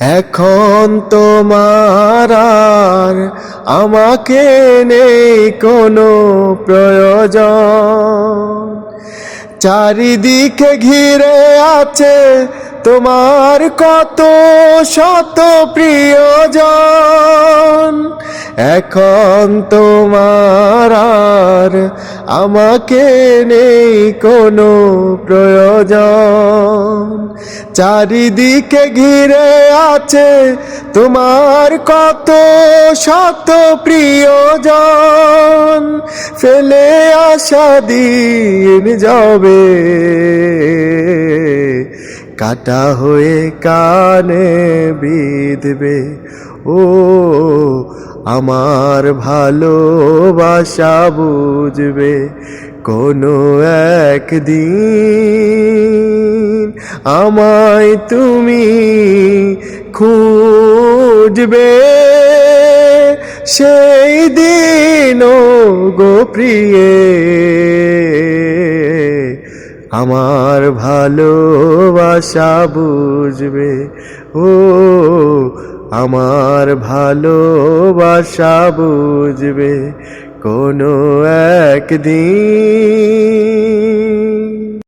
এখন তোমার আর আমাকে নেই কোনো প্রয়োজন। চারিদিকে ঘিরে আছে তোমার কত শত প্রিয়জন। এখন তোমার আর আমাকে নেই কোনো প্রয়োজন। চারিদিকে ঘিরে আছে তোমার কত শত প্রিয়জন। ফেলে আসা দিন যাবে, কাটা হয়ে কানে বিঁধবে। ও আমার ভালোবাসা বুঝবে কোনো একদিন। আমায় তুমি খুঁজবে, সেই দিন ও গো প্রিয়ে আমার ভালোবাসা বুঝবে। ও আমার ভালোবাসা বুঝবে কোনো একদিন।